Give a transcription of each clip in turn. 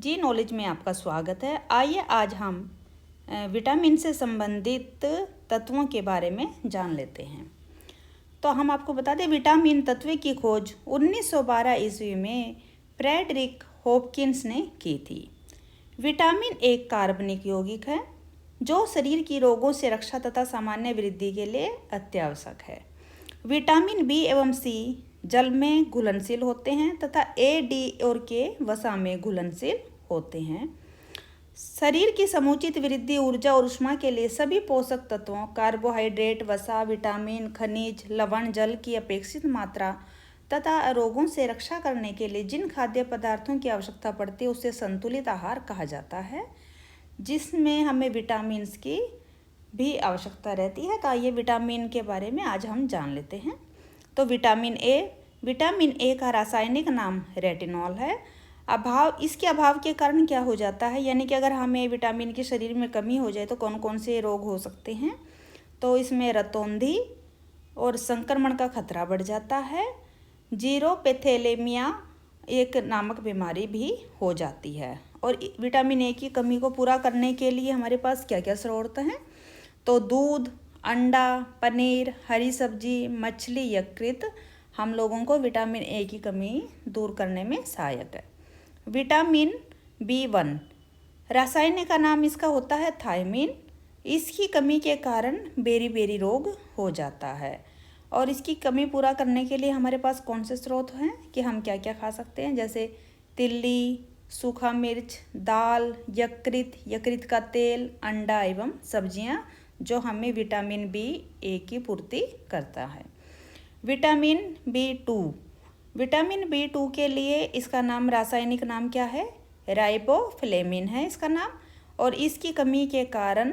जी knowledge में आपका स्वागत है। आइए आज हम विटामिन से संबंधित तत्वों के बारे में जान लेते हैं। तो हम आपको बता दें, विटामिन तत्व की खोज 1912 ईस्वी में फ्रेडरिक हॉपकिंस ने की थी। विटामिन एक कार्बनिक यौगिक है जो शरीर की रोगों से रक्षा तथा सामान्य वृद्धि के लिए अत्यावश्यक है। विटामिन बी एवं सी जल में घुलनशील होते हैं तथा ए, डी और के वसा में घुलनशील होते हैं। शरीर की समुचित वृद्धि, ऊर्जा और ऊष्मा के लिए सभी पोषक तत्वों कार्बोहाइड्रेट, वसा, विटामिन, खनिज, लवण, जल की अपेक्षित मात्रा तथा रोगों से रक्षा करने के लिए जिन खाद्य पदार्थों की आवश्यकता पड़ती है उसे संतुलित आहार कहा जाता है, जिसमें हमें विटामिन की भी आवश्यकता रहती है। तो आइए विटामिन के बारे में आज हम जान लेते हैं। तो विटामिन ए का रासायनिक नाम रेटिनॉल है। इसके अभाव के कारण क्या हो जाता है, यानी कि अगर हमें विटामिन की शरीर में कमी हो जाए तो कौन कौन से रोग हो सकते हैं। तो इसमें रतौंधी और संक्रमण का खतरा बढ़ जाता है। जीरोपेथेलेमिया एक नामक बीमारी भी हो जाती है। और विटामिन ए की कमी को पूरा करने के लिए हमारे पास क्या क्या स्रोत हैं, तो दूध, अंडा, पनीर, हरी सब्जी, मछली, यकृत हम लोगों को विटामिन ए की कमी दूर करने में सहायक है। विटामिन B1 रासायनिक का नाम इसका होता है थायमीन। इसकी कमी के कारण बेरी रोग हो जाता है। और इसकी कमी पूरा करने के लिए हमारे पास कौन से स्रोत हैं कि हम क्या क्या खा सकते हैं, जैसे तिल्ली, सूखा मिर्च, दाल, यकृत का तेल, अंडा एवं सब्जियां, जो हमें विटामिन B की पूर्ति करता है। विटामिन B2 के लिए इसका नाम, रासायनिक नाम क्या है, राइबोफ्लेविन है इसका नाम। और इसकी कमी के कारण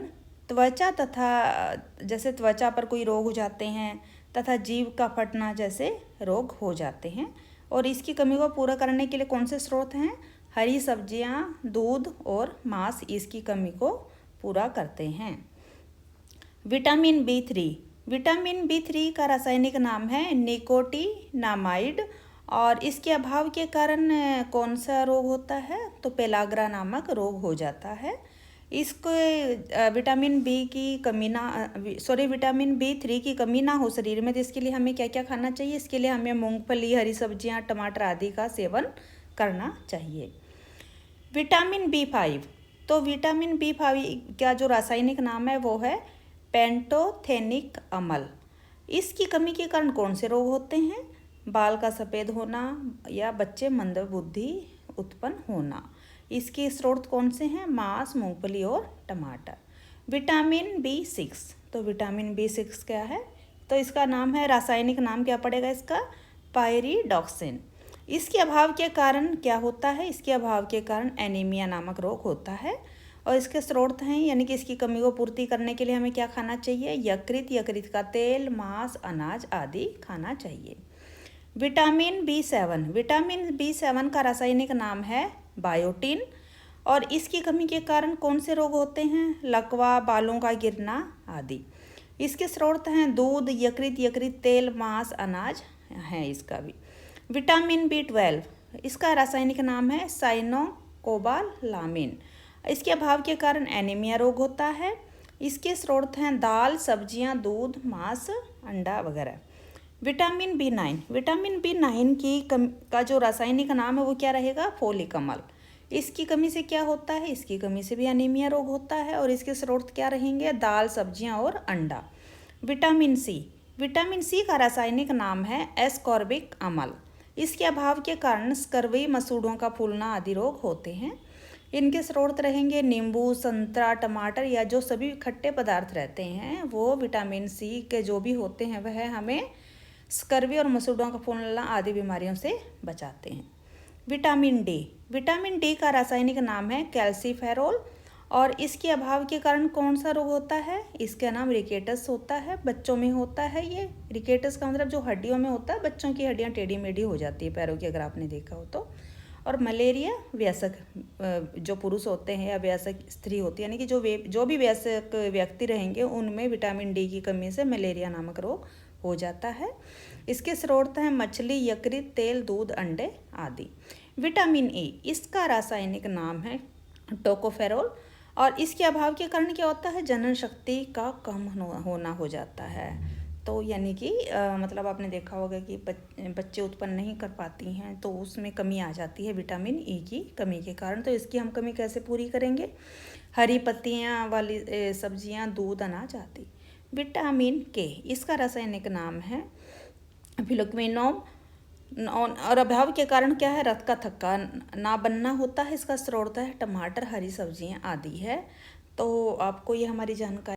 त्वचा तथा जैसे त्वचा पर कोई रोग हो जाते हैं तथा जीभ का फटना जैसे रोग हो जाते हैं। और इसकी कमी को पूरा करने के लिए कौन से स्रोत हैं, हरी सब्जियां, दूध और मांस इसकी कमी को पूरा करते हैं। विटामिन B3 का रासायनिक नाम है निकोटिनामाइड। और इसके अभाव के कारण कौन सा रोग होता है, तो पेलाग्रा नामक रोग हो जाता है। इसको विटामिन B3 की कमी ना हो शरीर में, तो इसके लिए हमें क्या क्या खाना चाहिए, इसके लिए हमें मूंगफली, हरी सब्जियां, टमाटर आदि का सेवन करना चाहिए। विटामिन B5 का जो रासायनिक नाम है वो है पेंटोथेनिक अम्ल। इसकी कमी के कारण कौन से रोग होते हैं, बाल का सफ़ेद होना या बच्चे मंदबुद्धि उत्पन्न होना। इसके स्रोत कौन से हैं, मांस, मूंगफली और टमाटर। विटामिन B6 क्या है, तो इसका नाम है, रासायनिक नाम क्या पड़ेगा इसका, पायरिडॉक्सिन। इसके अभाव के कारण क्या होता है, इसके अभाव के कारण एनीमिया नामक रोग होता है। और इसके स्रोत हैं, यानी कि इसकी कमी को पूर्ति करने के लिए हमें क्या खाना चाहिए, यकृत का तेल, मांस, अनाज आदि खाना चाहिए। विटामिन B7 का रासायनिक नाम है बायोटिन। और इसकी कमी के कारण कौन से रोग होते हैं, लकवा, बालों का गिरना आदि। इसके स्रोत हैं दूध, यकृत तेल, मांस, अनाज है इसका भी। विटामिन B12 इसका रासायनिक नाम है साइनोकोबालामिन। इसके अभाव के कारण एनीमिया रोग होता है। इसके स्रोत हैं दाल, सब्जियां, दूध, मांस, अंडा वगैरह। विटामिन B9 का जो रासायनिक नाम है वो क्या रहेगा, फोलिक अम्ल। इसकी कमी से क्या होता है, इसकी कमी से भी एनीमिया रोग होता है। और इसके स्रोत क्या रहेंगे, दाल, सब्जियां और अंडा। विटामिन सी का रासायनिक नाम है एस्कॉर्बिक अम्ल। इसके अभाव के कारण स्कर्वी, मसूड़ों का फूलना आदि रोग होते हैं। इनके स्रोत रहेंगे नींबू, संतरा, टमाटर या जो सभी खट्टे पदार्थ रहते हैं वो विटामिन सी के जो भी होते हैं वह हमें स्कर्वी और मसूड़ों का फूलना आदि बीमारियों से बचाते हैं। विटामिन डी का रासायनिक नाम है कैल्सीफेरोल। और इसके अभाव के कारण कौन सा रोग होता है, इसका नाम रिकेटस होता है। बच्चों में होता है ये। रिकेटस का मतलब जो हड्डियों में होता है, बच्चों की हड्डियाँ टेढ़ी मेढ़ी हो जाती है पैरों की, अगर आपने देखा हो तो। और मलेरिया, वयस्क जो पुरुष होते हैं या वयस्क स्त्री होती है, यानी कि जो भी वयस्क व्यक्ति रहेंगे उनमें विटामिन डी की कमी से मलेरिया नामक रोग हो जाता है। इसके स्रोत हैं मछली, यकृत, तेल, दूध, अंडे आदि। विटामिन ए, इसका रासायनिक नाम है टोकोफेरोल, और इसके अभाव के कारण क्या होता है, जनन शक्ति का कम होना हो जाता है। तो यानी कि मतलब आपने देखा होगा कि बच्चे उत्पन्न नहीं कर पाती हैं, तो उसमें कमी आ जाती है विटामिन ई की कमी के कारण। तो इसकी हम कमी कैसे पूरी करेंगे? हरी पत्तियाँ वाली सब्जियाँ, दूध, अनाज आदि। विटामिन के, इसका रासायनिक नाम है फिलोक्विनोन, और अभाव के कारण क्या है, रक्त का थक्का ना बनना होता है। इसका स्रोत है टमाटर, हरी सब्जियां आदि है। तो आपको ये हमारी जानकारी